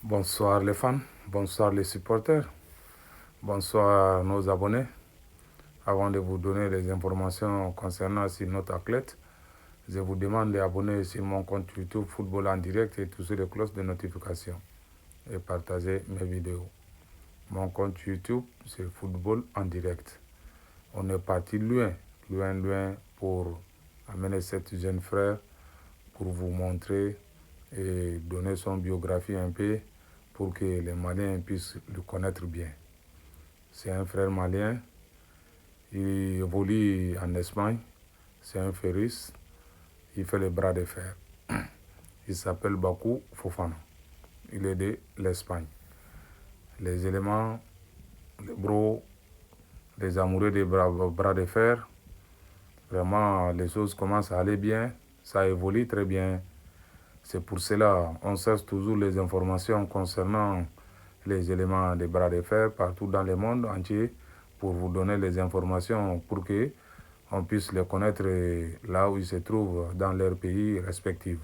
Bonsoir les fans, bonsoir les supporters, bonsoir nos abonnés. Avant de vous donner les informations concernant notre athlète, je vous demande d'abonner sur mon compte YouTube Football en direct et toucher les cloches de notification et partager mes vidéos. Mon compte YouTube, c'est Football en direct. On est parti loin pour amener cet jeune frère pour vous montrer et donner son biographie un peu pour que les Maliens puissent le connaître bien. C'est un frère malien, il évolue en Espagne, c'est un ferriste, il fait les bras de fer. Il s'appelle Bakou Fofana, il est de l'Espagne. Les éléments, les bros, les amoureux des bras de fer, vraiment les choses commencent à aller bien, ça évolue très bien. C'est pour cela qu'on cherche toujours les informations concernant les éléments des bras de fer partout dans le monde entier pour vous donner les informations pour que on puisse les connaître là où ils se trouvent dans leurs pays respectifs.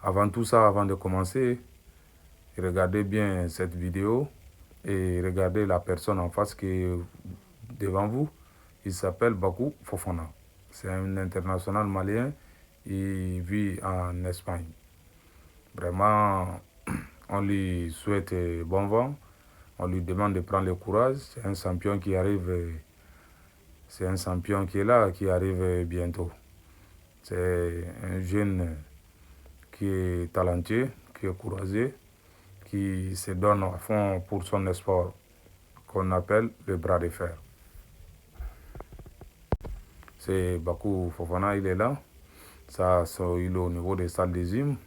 Avant tout ça, avant de commencer, regardez bien cette vidéo et regardez la personne en face qui est devant vous. Il s'appelle Bakou Fofana. C'est un international malien. Il vit en Espagne. Vraiment, on lui souhaite bon vent. On lui demande de prendre le courage. C'est un champion qui arrive. C'est un champion qui est là, qui arrive bientôt. C'est un jeune qui est talentueux, qui est courageux, qui se donne à fond pour son sport, qu'on appelle le bras de fer. C'est Bakou Fofana, il est là. Ça, il est au niveau des salles de gym.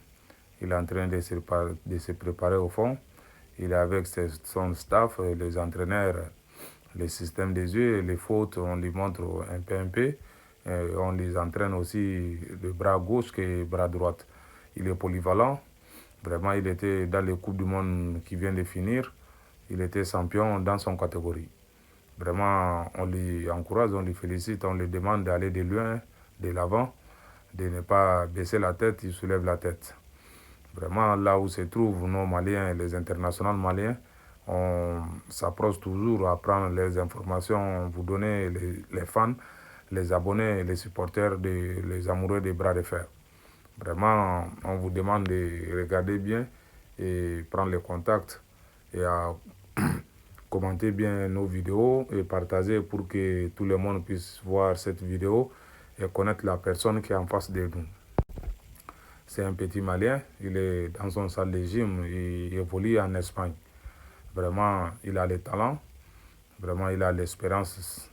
Il est en train de se préparer au fond. Il est avec son staff, les entraîneurs, les systèmes des yeux, les fautes, on lui montre un peu. On les entraîne aussi le bras gauche que le bras droit. Il est polyvalent. Vraiment, il était dans les Coupes du Monde qui viennent de finir. Il était champion dans son catégorie. Vraiment, on lui encourage, on lui félicite, on lui demande d'aller de loin, de l'avant, de ne pas baisser la tête, il soulève la tête. Vraiment, là où se trouvent nos Maliens, les internationaux maliens, on s'approche toujours à prendre les informations, vous donner les fans, les abonnés, les supporters, les amoureux des bras de fer. Vraiment, on vous demande de regarder bien et prendre les contacts et à commenter bien nos vidéos et partager pour que tout le monde puisse voir cette vidéo et connaître la personne qui est en face de nous. C'est un petit Malien, il est dans son salle de gym, il évolue en Espagne. Vraiment, il a le talent, vraiment, il a l'espérance.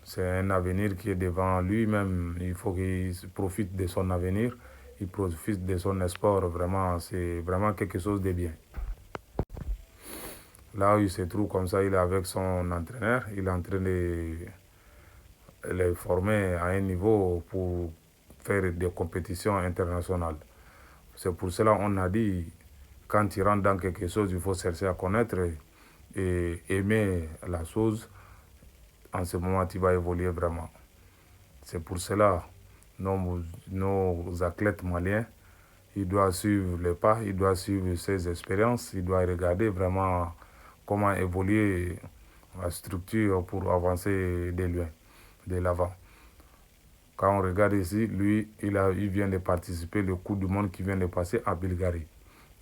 C'est un avenir qui est devant lui-même. Il faut qu'il profite de son avenir, il profite de son espoir. Vraiment, c'est vraiment quelque chose de bien. Là où il se trouve comme ça, il est avec son entraîneur. Il est en train de les former à un niveau pour faire des compétitions internationales. C'est pour cela qu'on a dit, quand tu rentres dans quelque chose, il faut chercher à connaître et aimer la chose. En ce moment, tu vas évoluer vraiment. C'est pour cela nos athlètes maliens, ils doivent suivre les pas, ils doivent suivre ses expériences, ils doivent regarder vraiment comment évoluer la structure pour avancer de loin, de l'avant. Quand on regarde ici, lui, il vient de participer au Coupe du Monde qui vient de passer à Bulgarie.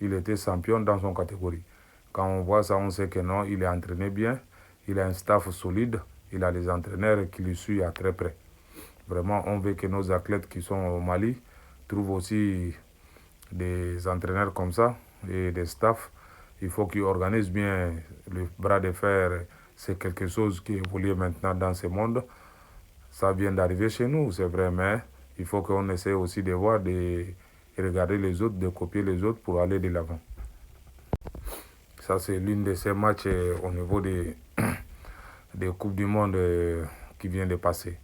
Il était champion dans son catégorie. Quand on voit ça, on sait que non, il est entraîné bien, il a un staff solide, il a des entraîneurs qui le suivent à très près. Vraiment, on veut que nos athlètes qui sont au Mali trouvent aussi des entraîneurs comme ça et des staffs. Il faut qu'ils organisent bien le bras de fer. C'est quelque chose qui évolue maintenant dans ce monde. Ça vient d'arriver chez nous, c'est vrai, mais il faut qu'on essaie aussi de voir, de regarder les autres, de copier les autres pour aller de l'avant. Ça, c'est l'une de ces matchs au niveau des Coupes du Monde qui vient de passer.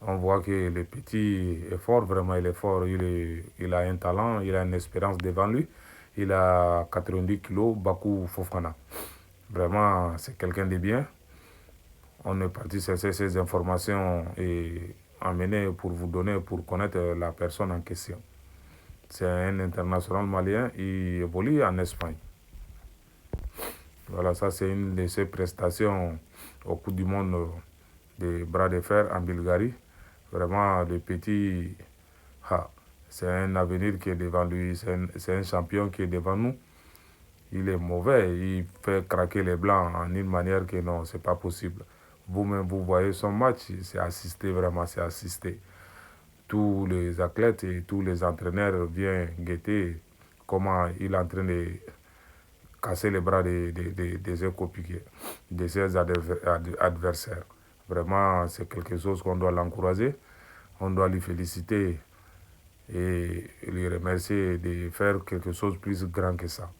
On voit que le petit est fort, vraiment il est fort, il a un talent, il a une espérance devant lui. Il a 90 kilos, Bakou Fofana. Vraiment, c'est quelqu'un de bien. On est parti chercher ces informations et emmener pour vous donner, pour connaître la personne en question. C'est un international malien, il évolue en Espagne. Voilà, ça c'est une de ses prestations au Coupe du Monde de bras de fer en Bulgarie. Vraiment, le petit, ah, c'est un avenir qui est devant lui, c'est un champion qui est devant nous. Il est mauvais, il fait craquer les Blancs en une manière que non, c'est pas possible. Vous-même, vous voyez son match, c'est assisté, vraiment, c'est assisté. Tous les athlètes et tous les entraîneurs viennent guetter comment il est en train de casser les bras des écopiers, de ses adversaires. Vraiment, c'est quelque chose qu'on doit l'encourager, on doit lui féliciter et lui remercier de faire quelque chose de plus grand que ça.